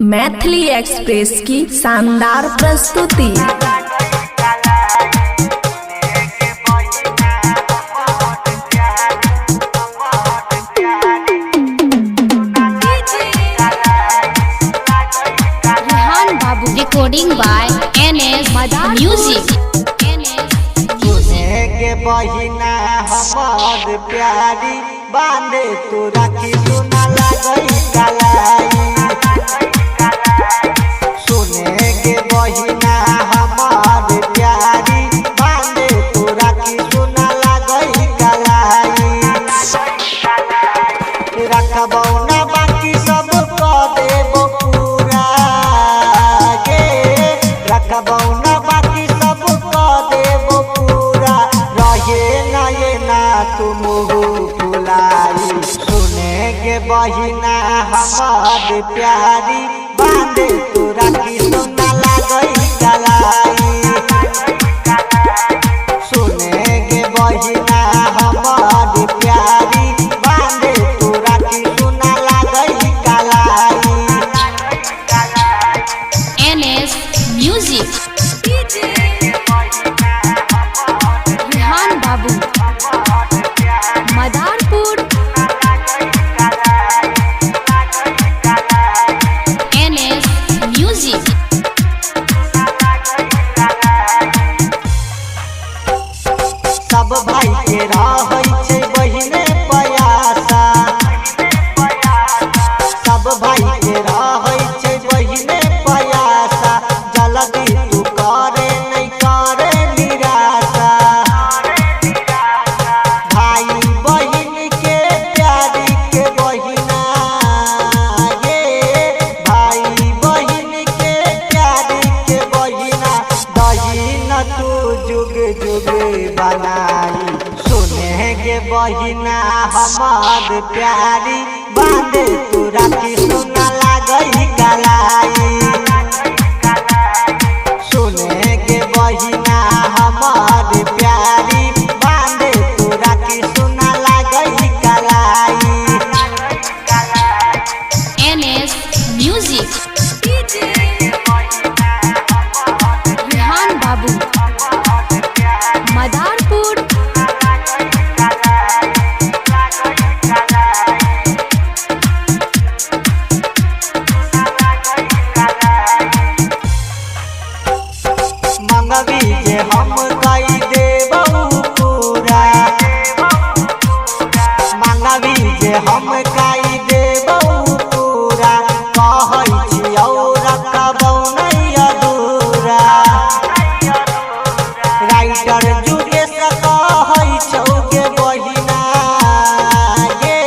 Maithili express की शानदार प्रस्तुति। रेहान बाबू रिकॉर्डिंग बाय NS म्यूजिक। के बहिना हमार प्यारी बांधे तू राखी सुना लगई कलाई। सुने के बहिना हमार प्यारी बांधे तू राखी सुना लगई कलाई। रखबौ ना बाकी सब क देबो पूरा गे। रखबौ ना बाकी सब क देबो पूरा। रहे ना ये ना तुम फुलाई। सुने के बहिना हमार प्यारी बांधे तू राखी सुना लगई कलाई। सुने के बहिना हमार प्यारी बांधे तू राखी सुना लगई कलाई। NS music. रेहान बाबू मदारपुर। NS music. सब भाई के रहै छै बहिने पयासा। सब भाई के रहै छै बहिने पयासा। जल्दी तू करे नहीं करे निराशा। भाई बहिन के प्यारी के बहिना ये। भाई बहिन के प्यारी के बहिना दहिना तू जुग जुग बनाई। सुने के बहिना हमार प्यारी बांधे तू राखी सुना लगई कलाई। सुने के बहिना हमार प्यारी बांधे तू राखी सुना लगई कलाई। NS music. रेहान बाबू मदारपुर। मंगवी जे हम कई देबौ पूरा। मंगवी जे हम कई देबौ पूरा। कहै छियौ रखबौ नहीं अधूरा। राइटर जुगेश कहै छौ के बहिना ये।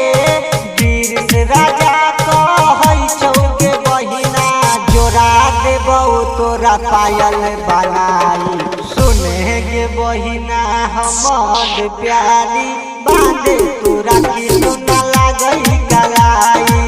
गिरीश राजा कहै छौ के बहिना। जोड़ा देबौ तोरा पायल बनाई। सुने के बहिना हमार प्यारी बांधे तू राखी सुना लगई कलाई।